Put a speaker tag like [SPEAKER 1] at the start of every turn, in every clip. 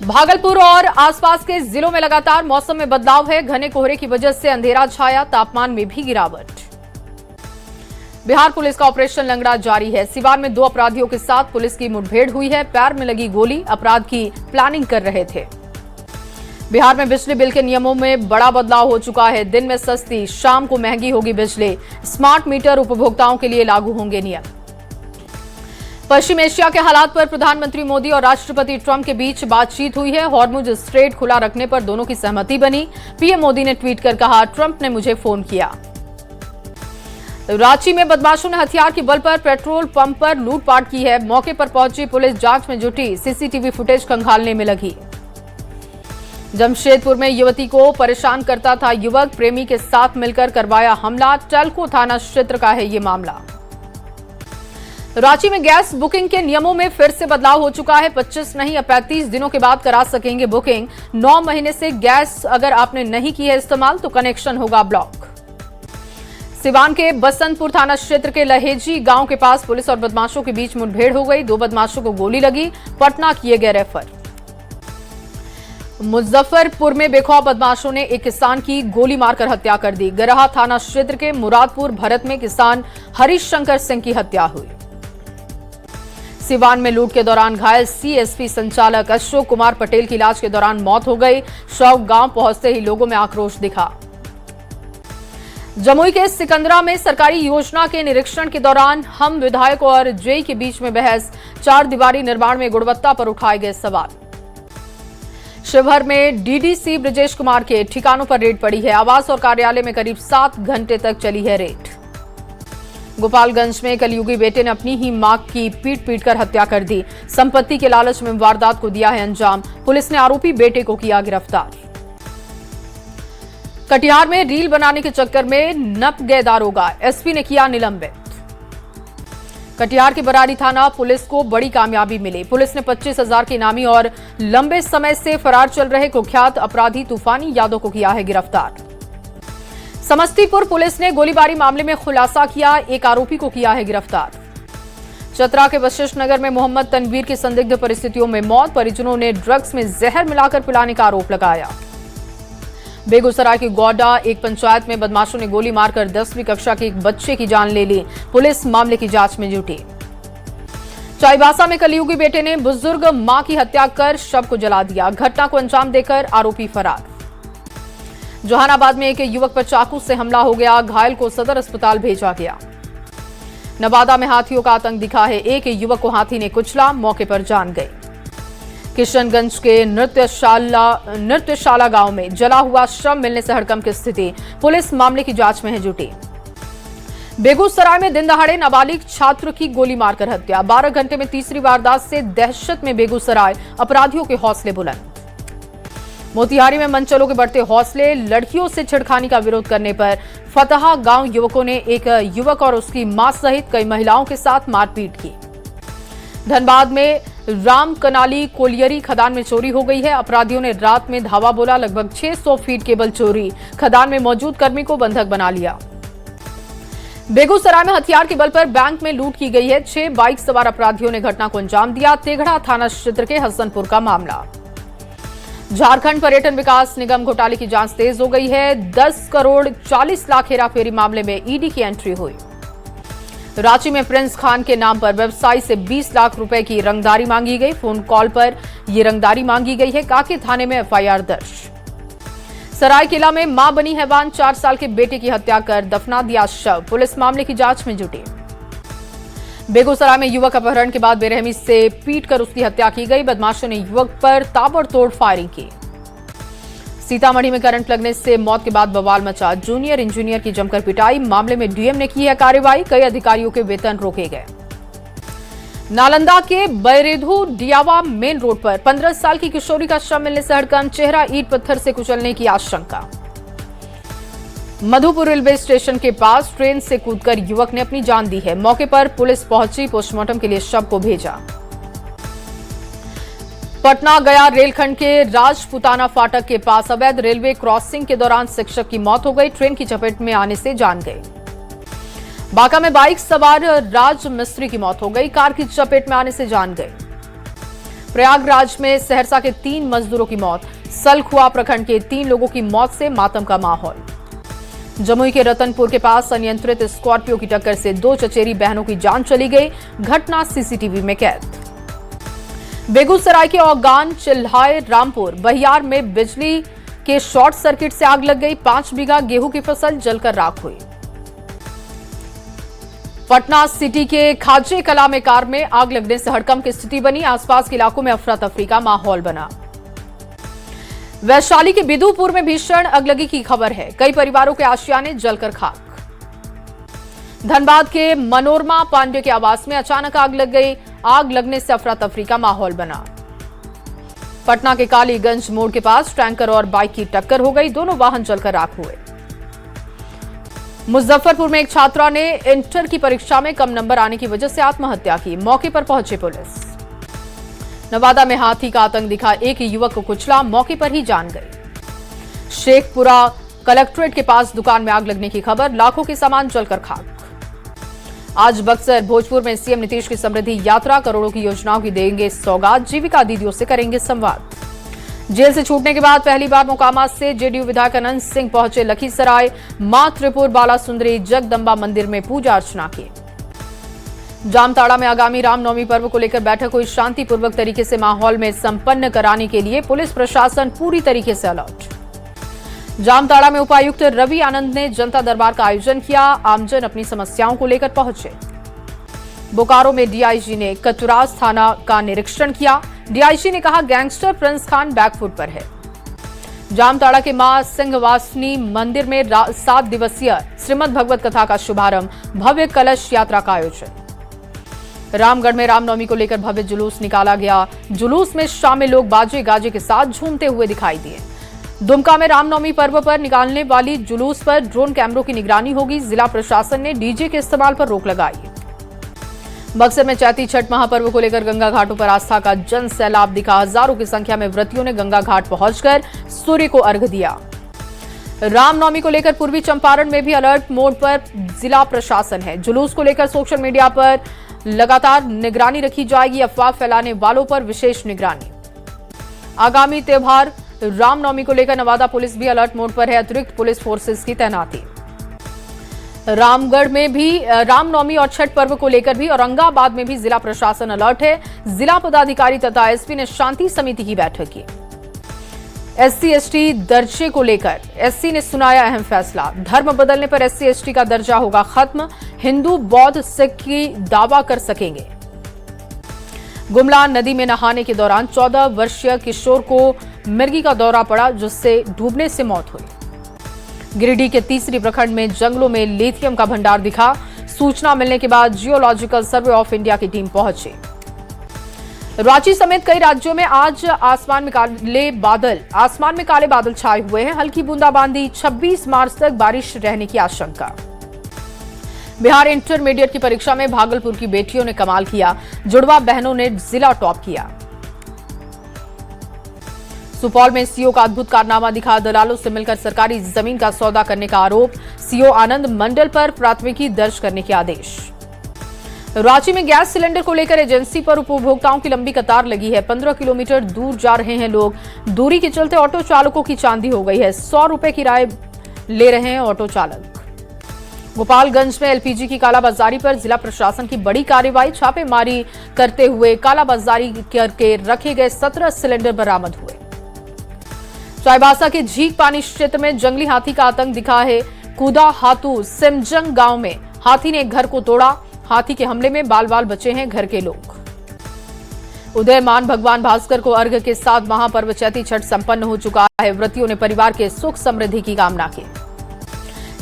[SPEAKER 1] भागलपुर और आसपास के जिलों में लगातार मौसम में बदलाव है। घने कोहरे की वजह से अंधेरा छाया, तापमान में भी गिरावट। बिहार पुलिस का ऑपरेशन लंगड़ा जारी है। सिवान में 2 अपराधियों के साथ पुलिस की मुठभेड़ हुई है। पैर में लगी गोली, अपराध की प्लानिंग कर रहे थे। बिहार में बिजली बिल के नियमों में बड़ा बदलाव हो चुका है। दिन में सस्ती, शाम को महंगी होगी बिजली। स्मार्ट मीटर उपभोक्ताओं के लिए लागू होंगे नियम। पश्चिम एशिया के हालात पर प्रधानमंत्री मोदी और राष्ट्रपति ट्रंप के बीच बातचीत हुई है। हॉर्मुज स्ट्रेट खुला रखने पर दोनों की सहमति बनी। पीएम मोदी ने ट्वीट कर कहा, ट्रंप ने मुझे फोन किया। रांची में बदमाशों ने हथियार के बल पर पेट्रोल पंप पर लूटपाट की है। मौके पर पहुंची पुलिस जांच में जुटी, सीसीटीवी फुटेज खंगालने में लगी। जमशेदपुर में युवती को परेशान करता था युवक, प्रेमी के साथ मिलकर करवाया हमला। टलको थाना क्षेत्र का है ये मामला। रांची में गैस बुकिंग के नियमों में फिर से बदलाव हो चुका है। 25 नहीं, अब 35 दिनों के बाद करा सकेंगे बुकिंग। 9 महीने से गैस अगर आपने नहीं की है इस्तेमाल तो कनेक्शन होगा ब्लॉक। सिवान के बसंतपुर थाना क्षेत्र के लहेजी गांव के पास पुलिस और बदमाशों के बीच मुठभेड़ हो गई। 2 बदमाशों को गोली लगी, पटना किए गए रेफर। मुजफ्फरपुर में बेखौफ बदमाशों ने एक किसान की गोली मारकर हत्या कर दी। गरहा थाना क्षेत्र के मुरादपुर भरत में किसान हरीश शंकर सिंह की हत्या हुई। सिवान में लूट के दौरान घायल सीएसपी संचालक अशोक कुमार पटेल की इलाज के दौरान मौत हो गई। शव गांव पहुंचते ही लोगों में आक्रोश दिखा। जमुई के सिकंदरा में सरकारी योजना के निरीक्षण के दौरान हम विधायक और जेई के बीच में बहस। 4 दीवारी निर्माण में गुणवत्ता पर उठाए गए सवाल। शिवहर में डीडीसी ब्रजेश कुमार के ठिकानों पर रेड पड़ी है। आवास और कार्यालय में करीब 7 घंटे तक चली है रेड। गोपालगंज में कलयुगी बेटे ने अपनी ही मां की पीट कर हत्या कर दी। संपत्ति के लालच में वारदात को दिया है अंजाम। पुलिस ने आरोपी बेटे को किया गिरफ्तार। कटिहार में रील बनाने के चक्कर में नप गए दारोगा, एसपी ने किया निलंबित। कटिहार के बरारी थाना पुलिस को बड़ी कामयाबी मिली। पुलिस ने 25,000 के इनामी और लंबे समय से फरार चल रहे कुख्यात अपराधी तूफानी यादव को किया है गिरफ्तार। समस्तीपुर पुलिस ने गोलीबारी मामले में खुलासा किया, एक आरोपी को किया है गिरफ्तार। चतरा के वशिष्ठ नगर में मोहम्मद तनवीर की संदिग्ध परिस्थितियों में मौत, परिजनों ने ड्रग्स में जहर मिलाकर पिलाने का आरोप लगाया। बेगूसराय की गौडा एक पंचायत में बदमाशों ने गोली मारकर 10वीं कक्षा के एक बच्चे की जान ले ली। पुलिस मामले की जांच में जुटी। चाईबासा में कलयुगी बेटे ने बुजुर्ग मां की हत्या कर शव को जला दिया। घटना को अंजाम देकर आरोपी फरार। जहानाबाद में एक युवक पर चाकू से हमला हो गया, घायल को सदर अस्पताल भेजा गया। नवादा में हाथियों का आतंक दिखा है, एक युवक को हाथी ने कुचला, मौके पर जान गई। किशनगंज के नृत्यशाला गांव में जला हुआ शव मिलने से हड़कंप की स्थिति। पुलिस मामले की जांच में है जुटी। बेगूसराय में दिन दहाड़े नाबालिग छात्र की गोली मारकर हत्या। 12 घंटे में तीसरी वारदात से दहशत में बेगूसराय, अपराधियों के हौसले बुलंद। मोतिहारी में मनचलों के बढ़ते हौसले, लड़कियों से छेड़खानी का विरोध करने पर फतहा गांव युवकों ने एक युवक और उसकी मां सहित कई महिलाओं के साथ मारपीट की। धनबाद में राम कनाली कोलियरी खदान में चोरी हो गई है। अपराधियों ने रात में धावा बोला, लगभग 600 फीट केबल चोरी। खदान में मौजूद कर्मी को बंधक बना लिया। बेगूसराय में हथियार के बल पर बैंक में लूट की गई है। 6 बाइक सवार अपराधियों ने घटना को अंजाम दिया। तेघड़ा थाना क्षेत्र के हसनपुर का मामला। झारखंड पर्यटन विकास निगम घोटाले की जांच तेज हो गई है। 10 करोड़ 40 लाख हेराफेरी मामले में ईडी की एंट्री हुई। रांची में प्रिंस खान के नाम पर वेबसाइट से 20 लाख रुपए की रंगदारी मांगी गई। फोन कॉल पर यह रंगदारी मांगी गई है। कांके थाने में एफआईआर दर्ज। सरायकेला में मां बनी हैवान, 4 साल के बेटे की हत्या कर दफना दिया शव। पुलिस मामले की जांच में जुटी। बेगूसराय में युवक अपहरण के बाद बेरहमी से पीटकर उसकी हत्या की गई। बदमाशों ने युवक पर ताबड़तोड़ फायरिंग की। सीतामढ़ी में करंट लगने से मौत के बाद बवाल मचा। जूनियर इंजीनियर की जमकर पिटाई, मामले में डीएम ने की है कार्रवाई। कई अधिकारियों के वेतन रोके गए। नालंदा के बैरेधु डियावा मेन रोड पर 15 साल की किशोरी का शव मिलने से हड़कंप, चेहरा ईंट पत्थर से कुचलने की आशंका। मधुपुर रेलवे स्टेशन के पास ट्रेन से कूदकर युवक ने अपनी जान दी है। मौके पर पुलिस पहुंची, पोस्टमार्टम के लिए शव को भेजा। पटना गया रेलखंड के राजपुताना फाटक के पास अवैध रेलवे क्रॉसिंग के दौरान शिक्षक की मौत हो गई। ट्रेन की चपेट में आने से जान गई। बांका में बाइक सवार राज मिस्त्री की मौत हो गई। कार की चपेट में आने से जान गई। प्रयागराज में सहरसा के 3 मजदूरों की मौत, सलखुआ प्रखंड के 3 लोगों की मौत से मातम का माहौल। जमुई के रतनपुर के पास अनियंत्रित स्कॉर्पियो की टक्कर से 2 चचेरी बहनों की जान चली गई, घटना सीसीटीवी में कैद। बेगूसराय के औगान, चिल्हाय, रामपुर, बहियार में बिजली के शॉर्ट सर्किट से आग लग गई, 5 बीघा गेहूं की फसल जलकर राख हुई। पटना सिटी के खाजे कला में कार में आग लगने से हड़कंप की स्थिति बनी, आसपास के इलाकों में अफरा तफरी का माहौल बना। वैशाली के बिदुपुर में भीषण अगलगी की खबर है, कई परिवारों के आशियाने जलकर खाक। धनबाद के मनोरमा पांडे के आवास में अचानक आग लग गई, आग लगने से अफरा तफरी का माहौल बना। पटना के कालीगंज मोड़ के पास टैंकर और बाइक की टक्कर हो गई, दोनों वाहन जलकर राख हुए। मुजफ्फरपुर में एक छात्रा ने इंटर की परीक्षा में कम नंबर आने की वजह से आत्महत्या की, मौके पर पहुंची पुलिस। नवादा में हाथी का आतंक दिखा, एक युवक को कुचला, मौके पर ही जान गई। शेखपुरा कलेक्ट्रेट के पास दुकान में आग लगने की खबर, लाखों के सामान जलकर खाक। आज बक्सर भोजपुर में सीएम नीतीश की समृद्धि यात्रा, करोड़ों की योजनाओं की देंगे सौगात, जीविका दीदियों से करेंगे संवाद। जेल से छूटने के बाद पहली बार मोकामा से जेडीयू विधायक अनंत सिंह पहुंचे लखीसराय, मां त्रिपुर बाला सुंदरी जगदम्बा मंदिर में पूजा अर्चना की। जामताड़ा में आगामी रामनवमी पर्व को लेकर बैठक हुई, शांतिपूर्वक तरीके से माहौल में संपन्न कराने के लिए पुलिस प्रशासन पूरी तरीके से अलर्ट। जामताड़ा में उपायुक्त रवि आनंद ने जनता दरबार का आयोजन किया, आमजन अपनी समस्याओं को लेकर पहुंचे। बोकारो में डीआईजी ने कचुरास थाना का निरीक्षण किया, डीआईजी ने कहा गैंगस्टर प्रिंस खान बैकफुट पर है। जामताड़ा के मां सिंहवासिनी मंदिर में 7 दिवसीय श्रीमद् भगवत कथा का शुभारंभ, भव्य कलश यात्रा का आयोजन। रामगढ़ में रामनवमी को लेकर भव्य जुलूस निकाला गया, जुलूस में शामिल लोग बाजे गाजे के साथ झूमते हुए दिखाई दिए। दुमका में रामनवमी पर्व पर निकालने वाली जुलूस पर ड्रोन कैमरों की निगरानी होगी, जिला प्रशासन ने डीजे के इस्तेमाल पर रोक लगाई। बक्सर में चैती छठ महापर्व को लेकर गंगा घाटों पर आस्था का जन सैलाब दिखा, हजारों की संख्या में व्रतियों ने गंगा घाट पहुंचकर सूर्य को अर्घ्य दिया। रामनवमी को लेकर पूर्वी चंपारण में भी अलर्ट मोड पर जिला प्रशासन है, जुलूस को लेकर सोशल मीडिया पर लगातार निगरानी रखी जाएगी, अफवाह फैलाने वालों पर विशेष निगरानी। आगामी त्योहार रामनवमी को लेकर नवादा पुलिस भी अलर्ट मोड पर है, अतिरिक्त पुलिस फोर्सेस की तैनाती। रामगढ़ में भी रामनवमी और छठ पर्व को लेकर भी औरंगाबाद में भी जिला प्रशासन अलर्ट है, जिला पदाधिकारी तथा एसपी ने शांति समिति की बैठक की। SC/ST दर्जे को लेकर एससी ने सुनाया अहम फैसला, धर्म बदलने पर SC/ST का दर्जा होगा खत्म, हिंदू बौद्ध सिख की दावा कर सकेंगे। गुमला नदी में नहाने के दौरान 14 वर्षीय किशोर को मिर्गी का दौरा पड़ा, जिससे डूबने से मौत हुई। गिरिडीह के तीसरी प्रखंड में जंगलों में लिथियम का भंडार दिखा, सूचना मिलने के बाद जियोलॉजिकल सर्वे ऑफ इंडिया की टीम पहुंची। रांची समेत कई राज्यों में आज आसमान में काले बादल छाए हुए हैं, हल्की बूंदाबांदी, 26 मार्च तक बारिश रहने की आशंका। बिहार इंटरमीडिएट की परीक्षा में भागलपुर की बेटियों ने कमाल किया, जुड़वा बहनों ने जिला टॉप किया। सुपौल में सीओ का अद्भुत कारनामा दिखा, दलालों से मिलकर सरकारी जमीन का सौदा करने का आरोप, सीओ आनंद मंडल पर प्राथमिकी दर्ज करने के आदेश। रांची में गैस सिलेंडर को लेकर एजेंसी पर उपभोक्ताओं की लंबी कतार लगी है, 15 किलोमीटर दूर जा रहे हैं लोग, दूरी के चलते ऑटो चालकों की चांदी हो गई है, 100 रुपए किराए ले रहे हैं ऑटो चालक। गोपालगंज में एलपीजी की कालाबाजारी पर जिला प्रशासन की बड़ी कार्रवाई, छापेमारी करते हुए कालाबाजारी करके रखे गए 17 सिलेंडर बरामद हुए। चाईबासा के झीक पानी क्षेत्र में जंगली हाथी का आतंक दिखा है, कूदा हाथू सिमजंग गांव में हाथी ने एक घर को तोड़ा, हाथी के हमले में बाल बाल बचे हैं घर के लोग। उदयमान भगवान भास्कर को अर्घ्य के साथ महापर्व चैती छठ संपन्न हो चुका है, व्रतियों ने परिवार के सुख समृद्धि की कामना की।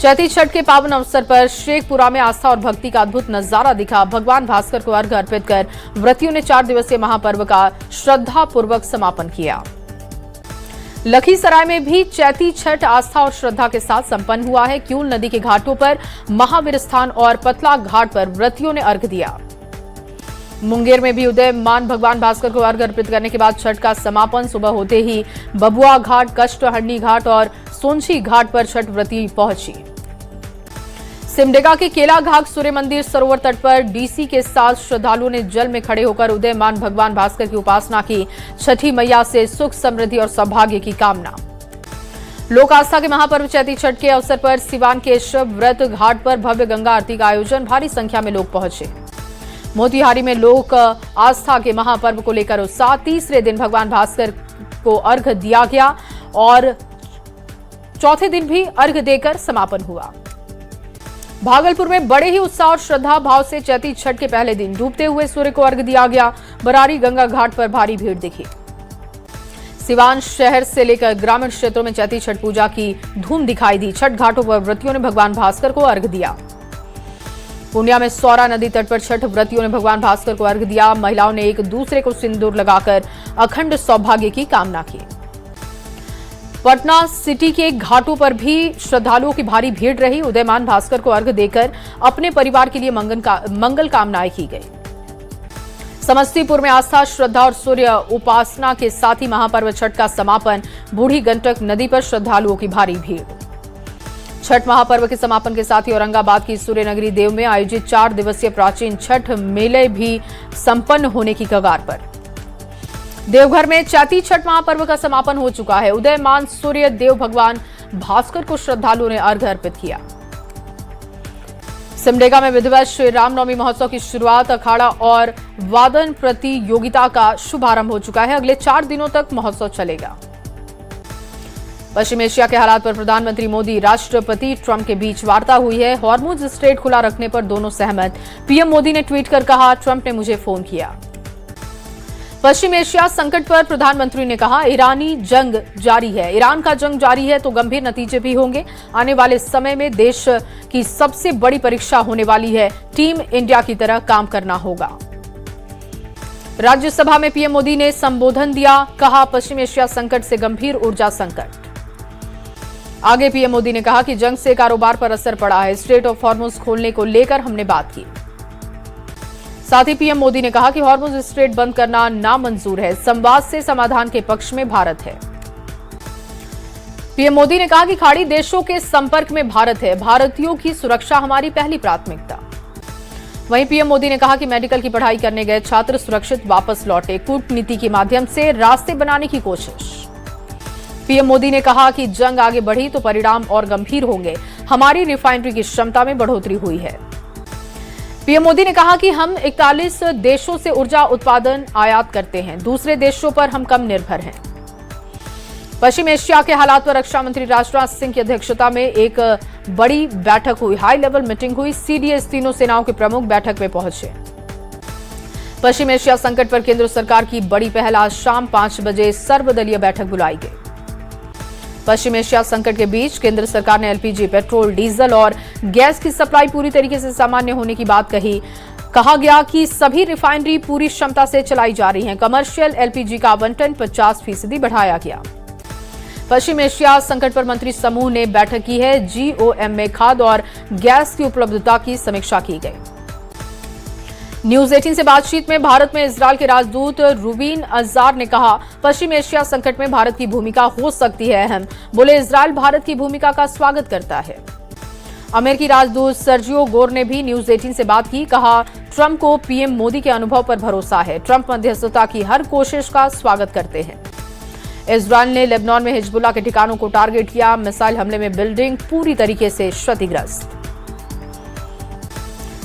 [SPEAKER 1] चैती छठ के पावन अवसर पर शेखपुरा में आस्था और भक्ति का अद्भुत नजारा दिखा, भगवान भास्कर को अर्घ्य अर्पित कर व्रतियों ने 4 दिवसीय महापर्व का श्रद्धापूर्वक समापन किया। लखीसराय में भी चैती छठ आस्था और श्रद्धा के साथ संपन्न हुआ है, क्यूल नदी के घाटों पर महावीर स्थान और पतला घाट पर व्रतियों ने अर्घ्य दिया। मुंगेर में भी उदयमान भगवान भास्कर को अर्घ्य अर्पित करने के बाद छठ का समापन, सुबह होते ही बबुआ घाट, कष्टहरणी घाट और सोंझी घाट पर छठ व्रती पहुंची। सिमडेगा के केलाघाट सूर्य मंदिर सरोवर तट पर डीसी के साथ श्रद्धालुओं ने जल में खड़े होकर उदयमान भगवान भास्कर की उपासना की। छठी मैया से सुख समृद्धि और सौभाग्य की कामना। लोक आस्था के महापर्व चैती छठ के अवसर पर सिवान के शिव व्रत घाट पर भव्य गंगा आरती का आयोजन। भारी संख्या में लोग पहुंचे। मोतिहारी में लोक आस्था के महापर्व को लेकर उत्साह। तीसरे दिन भगवान भास्कर को अर्घ्य दिया गया और चौथे दिन भी अर्घ्य देकर समापन हुआ। भागलपुर में बड़े ही उत्साह और श्रद्धा भाव से चैती छठ के पहले दिन डूबते हुए सूर्य को अर्घ्य दिया गया। बरारी गंगा घाट पर भारी भीड़ दिखी। सिवान शहर से लेकर ग्रामीण क्षेत्रों में चैती छठ पूजा की धूम दिखाई दी। छठ घाटों पर व्रतियों ने भगवान भास्कर को अर्घ्य दिया। पूर्णिया में सौरा नदी तट पर छठ व्रतियों ने भगवान भास्कर को अर्घ्य दिया। महिलाओं ने एक दूसरे को सिंदूर लगाकर अखंड सौभाग्य की कामना की। पटना सिटी के घाटों पर भी श्रद्धालुओं की भारी भीड़ रही। उदयमान भास्कर को अर्घ्य देकर अपने परिवार के लिए मंगल कामनाएं की गई। समस्तीपुर में आस्था, श्रद्धा और सूर्य उपासना के साथ ही महापर्व छठ का समापन। बूढ़ी गंडक नदी पर श्रद्धालुओं की भारी भीड़। छठ महापर्व के समापन के साथ ही औरंगाबाद की सूर्य नगरी देव में आयोजित 4 दिवसीय प्राचीन छठ मेले भी संपन्न होने की कगार पर। देवघर में चैती छठ महापर्व का समापन हो चुका है। उदयमान सूर्य देव भगवान भास्कर को श्रद्धालुओं ने अर्घ्य अर्पित किया। सिमडेगा में विधिवत श्री रामनवमी महोत्सव की शुरुआत। अखाड़ा और वादन प्रतियोगिता का शुभारंभ हो चुका है। अगले 4 दिनों तक महोत्सव चलेगा। पश्चिम एशिया के हालात पर प्रधानमंत्री मोदी राष्ट्रपति ट्रंप के बीच वार्ता हुई है। हॉर्मुज स्ट्रेट खुला रखने पर दोनों सहमत। पीएम मोदी ने ट्वीट कर कहा, ट्रंप ने मुझे फोन किया। पश्चिम एशिया संकट पर प्रधानमंत्री ने कहा, ईरानी जंग जारी है। ईरान का जंग जारी है तो गंभीर नतीजे भी होंगे। आने वाले समय में देश की सबसे बड़ी परीक्षा होने वाली है। टीम इंडिया की तरह काम करना होगा। राज्यसभा में पीएम मोदी ने संबोधन दिया। कहा, पश्चिम एशिया संकट से गंभीर ऊर्जा संकट। आगे पीएम मोदी ने कहा कि जंग से कारोबार पर असर पड़ा है। स्ट्रेट ऑफ हॉर्मुज खोलने को लेकर हमने बात की। साथ ही पीएम मोदी ने कहा कि हॉर्मुज स्ट्रेट बंद करना नामंजूर है। संवाद से समाधान के पक्ष में भारत है। पीएम मोदी ने कहा कि खाड़ी देशों के संपर्क में भारत है। भारतीयों की सुरक्षा हमारी पहली प्राथमिकता। वहीं पीएम मोदी ने कहा कि मेडिकल की पढ़ाई करने गए छात्र सुरक्षित वापस लौटे। कूटनीति के माध्यम से रास्ते बनाने की कोशिश। पीएम मोदी ने कहा कि जंग आगे बढ़ी तो परिणाम और गंभीर होंगे। हमारी रिफाइनरी की क्षमता में बढ़ोतरी हुई है। पीएम मोदी ने कहा कि हम 41 देशों से ऊर्जा उत्पादन आयात करते हैं। दूसरे देशों पर हम कम निर्भर हैं। पश्चिम एशिया के हालात पर रक्षा मंत्री राजनाथ सिंह की अध्यक्षता में एक बड़ी बैठक हुई। हाई लेवल मीटिंग हुई। सीडीएस तीनों सेनाओं के प्रमुख बैठक में पहुंचे। पश्चिम एशिया संकट पर केंद्र सरकार की बड़ी पहल। आज शाम 5 बजे सर्वदलीय बैठक बुलाई गई। पश्चिम एशिया संकट के बीच केंद्र सरकार ने एलपीजी, पेट्रोल, डीजल और गैस की सप्लाई पूरी तरीके से सामान्य होने की बात कही। कहा गया कि सभी रिफाइनरी पूरी क्षमता से चलाई जा रही हैं। कमर्शियल एलपीजी का आवंटन 50% बढ़ाया गया। पश्चिम एशिया संकट पर मंत्री समूह ने बैठक की है। जीओएम में खाद और गैस की उपलब्धता की समीक्षा की गई। न्यूज 18 से बातचीत में भारत में इजरायल के राजदूत रूबीन अजार ने कहा, पश्चिम एशिया संकट में भारत की भूमिका हो सकती है अहम। बोले, इजरायल भारत की भूमिका का स्वागत करता है। अमेरिकी राजदूत सर्जियो गोर ने भी न्यूज 18 से बात की। कहा, ट्रंप को पीएम मोदी के अनुभव पर भरोसा है। ट्रंप मध्यस्थता की हर कोशिश का स्वागत करते हैं। इजरायल ने लेबनान में हिजबुल्लाह के ठिकानों को टारगेट किया। मिसाइल हमले में बिल्डिंग पूरी तरीके से क्षतिग्रस्त।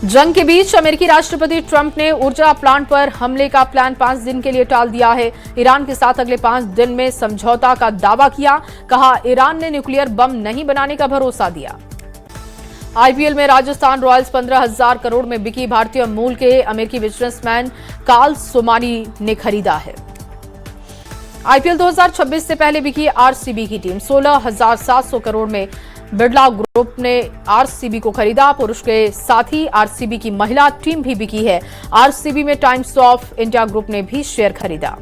[SPEAKER 1] जंग के बीच अमेरिकी राष्ट्रपति ट्रंप ने ऊर्जा प्लांट पर हमले का प्लान 5 दिन के लिए टाल दिया है। ईरान के साथ अगले 5 दिन में समझौता का दावा किया। कहा, ईरान ने न्यूक्लियर बम नहीं बनाने का भरोसा दिया। आईपीएल में राजस्थान रॉयल्स 15,000 करोड़ में बिकी। भारतीय मूल के अमेरिकी बिजनेसमैन कार्ल सोमानी ने खरीदा है। आईपीएल 2026 से पहले बिकी आरसीबी की टीम 16,700 करोड़ में बिरला ग्रुप ने आरसीबी को खरीदा। पुरुष के साथ ही आरसीबी की महिला टीम भी बिकी है। आरसीबी में टाइम्स ऑफ इंडिया ग्रुप ने भी शेयर खरीदा।